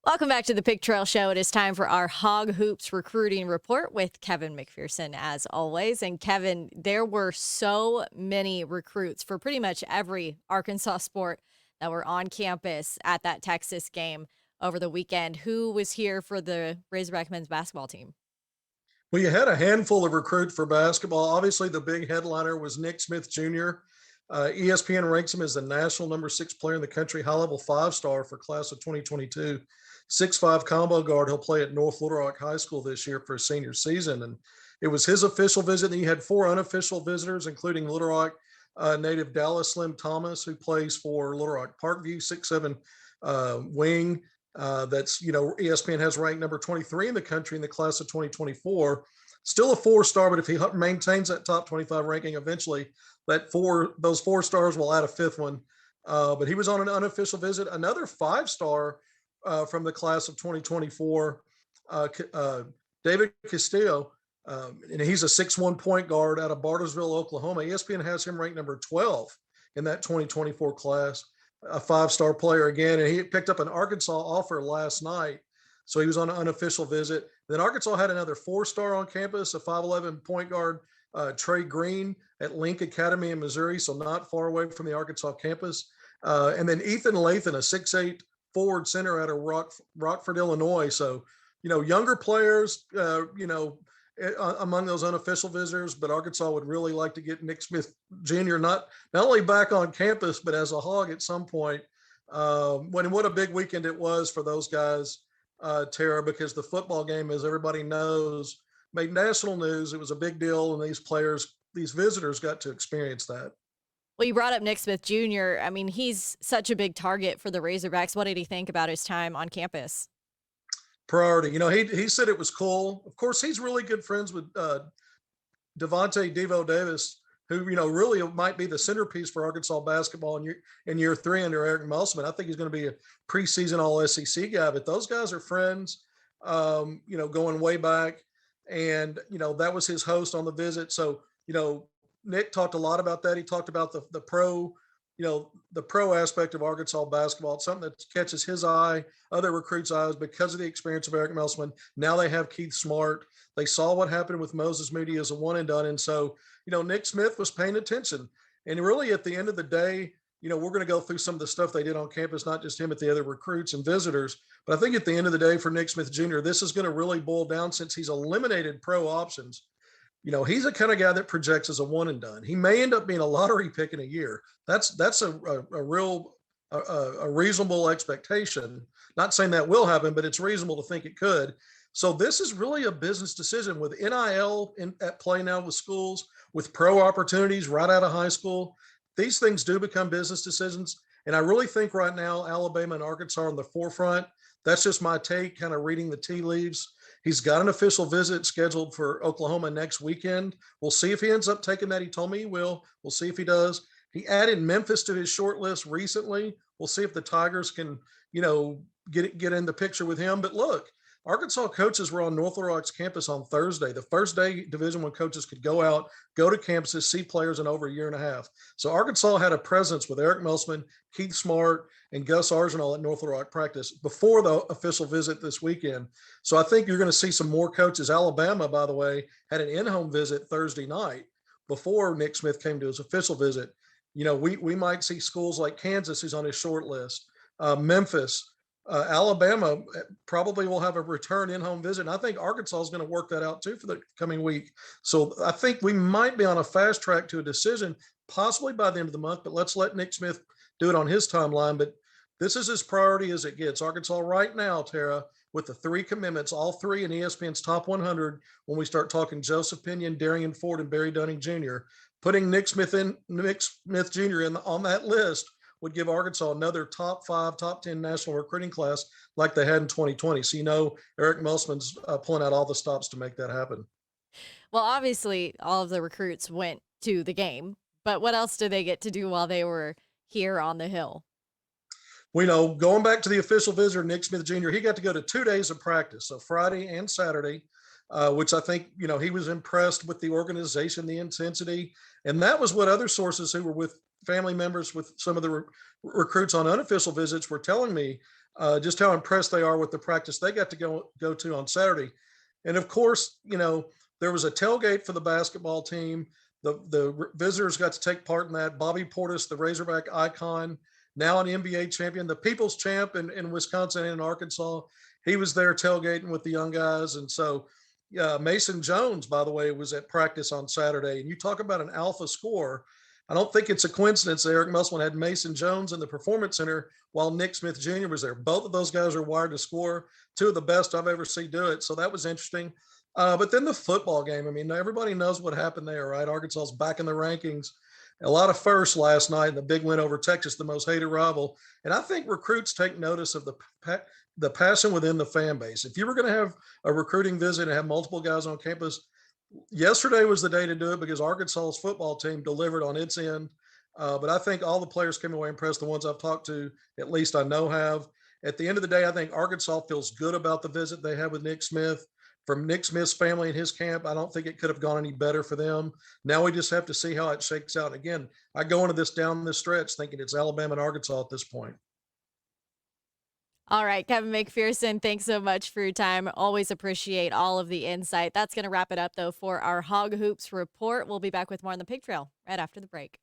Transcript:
Welcome back to the Pig Trail Show. It is time for our Hog Hoops recruiting report with Kevin McPherson, as always. And Kevin, there were so many recruits for pretty much every Arkansas sport that were on campus at that Texas game over the weekend. Who was here for the Razorback men's basketball team? Well, you had a handful of recruits for basketball. Obviously, the big headliner was Nick Smith Jr. ESPN ranks him as the national number 6 player in the country, high level 5-star for class of 2022. 6'5" combo guard. He'll play at North Little Rock High School this year for his senior season. And it was his official visit. And you had 4 unofficial visitors, including Little Rock native Dallas Slim Thomas, who plays for Little Rock Parkview, 6'7" wing. That's, ESPN has ranked number 23 in the country in the class of 2024. Still a 4-star, but if he maintains that top 25 ranking, eventually those 4 stars will add a 5th one. But he was on an unofficial visit. Another 5-star from the class of 2024, David Castillo, and he's a 6'1" point guard out of Bartlesville, Oklahoma. ESPN has him ranked number 12 in that 2024 class. A 5-star player again, and he picked up an Arkansas offer last night, so he was on an unofficial visit. Then Arkansas had another 4-star on campus, a 5'11" point guard, Trey Green at Link Academy in Missouri, so not far away from the Arkansas campus. And then Ethan Lathan, a 6'8" forward center out of Rockford, Illinois. So, younger players, among those unofficial visitors, but Arkansas would really like to get Nick Smith Jr. not only back on campus, but as a Hog at some point. What a big weekend it was for those guys, Tara, because the football game, as everybody knows, made national news. It was a big deal, and these visitors got to experience that. Well, you brought up Nick Smith Jr. I mean, he's such a big target for the Razorbacks. What did he think about his time on campus? Priority. He said it was cool. Of course, he's really good friends with Devontae Devo Davis, who, really might be the centerpiece for Arkansas basketball in year 3 under Eric Musselman. I think he's going to be a preseason All SEC guy, but those guys are friends, going way back. And, that was his host on the visit. So, Nick talked a lot about that. He talked about the pro, the pro aspect of Arkansas basketball. It's something that catches his eye, other recruits' eyes because of the experience of Eric Musselman. Now they have Keith Smart. They saw what happened with Moses Moody as a one and done. And so, Nick Smith was paying attention. And really at the end of the day, we're going to go through some of the stuff they did on campus, not just him, but the other recruits and visitors. But I think at the end of the day for Nick Smith Jr., this is going to really boil down, since he's eliminated pro options. He's the kind of guy that projects as a one and done. He may end up being a lottery pick in a year. That's a reasonable expectation. Not saying that will happen, but it's reasonable to think it could. So this is really a business decision with NIL at play now with schools, with pro opportunities right out of high school. These things do become business decisions. And I really think right now, Alabama and Arkansas are on the forefront. That's just my take, kind of reading the tea leaves. He's got an official visit scheduled for Oklahoma next weekend. We'll see if he ends up taking that. He told me he will. We'll see if he does. He added Memphis to his short list recently. We'll see if the Tigers can, get in the picture with him. But look, Arkansas coaches were on North Little Rock's campus on Thursday, the first day Division I coaches could go to campuses, see players in over a year and a half. So Arkansas had a presence with Eric Musselman, Keith Smart, and Gus Arsenal at North Little Rock practice before the official visit this weekend. So I think you're going to see some more coaches. Alabama, by the way, had an in-home visit Thursday night before Nick Smith came to his official visit. We might see schools like Kansas, who's on his short list, Memphis, Alabama probably will have a return in-home visit. And I think Arkansas is going to work that out too for the coming week. So I think we might be on a fast track to a decision, possibly by the end of the month, but let's let Nick Smith do it on his timeline. But this is as priority as it gets. Arkansas right now, Tara, with the 3 commitments, all 3 in ESPN's top 100, when we start talking Joseph Pinion, Darian Ford, and Barry Dunning Jr., putting Nick Smith Jr. on that list would give Arkansas another top 5, top 10 national recruiting class like they had in 2020. So, Eric Musselman's pulling out all the stops to make that happen. Well, obviously, all of the recruits went to the game, but what else did they get to do while they were here on the Hill? Going back to the official visitor, Nick Smith Jr., he got to go to 2 days of practice, so Friday and Saturday, which I think, he was impressed with the organization, the intensity. And that was what other sources who were with family members with some of the recruits on unofficial visits were telling me just how impressed they are with the practice they got to go to on Saturday. And of course, there was a tailgate for the basketball team. The visitors got to take part in that. Bobby Portis, the Razorback icon, now an NBA champion, the people's champ in Wisconsin and in Arkansas, he was there tailgating with the young guys. And so Mason Jones, by the way, was at practice on Saturday. And you talk about an alpha score. I don't think it's a coincidence that Eric Musselman had Mason Jones in the Performance Center while Nick Smith Jr. was there. Both of those guys are wired to score, two of the best I've ever seen do it. So that was interesting. But then the football game, I mean, everybody knows what happened there, right? Arkansas's back in the rankings. A lot of firsts last night, and the big win over Texas, the most hated rival. And I think recruits take notice of the passion within the fan base. If you were going to have a recruiting visit and have multiple guys on campus, yesterday was the day to do it because Arkansas's football team delivered on its end. But I think all the players came away impressed. The ones I've talked to, at least I know have. At the end of the day, I think Arkansas feels good about the visit they had with Nick Smith. From Nick Smith's family and his camp, I don't think it could have gone any better for them. Now we just have to see how it shakes out. Again, I go into this down this stretch thinking it's Alabama and Arkansas at this point. All right, Kevin McPherson, thanks so much for your time. Always appreciate all of the insight. That's going to wrap it up, though, for our Hog Hoops report. We'll be back with more on the pig trail right after the break.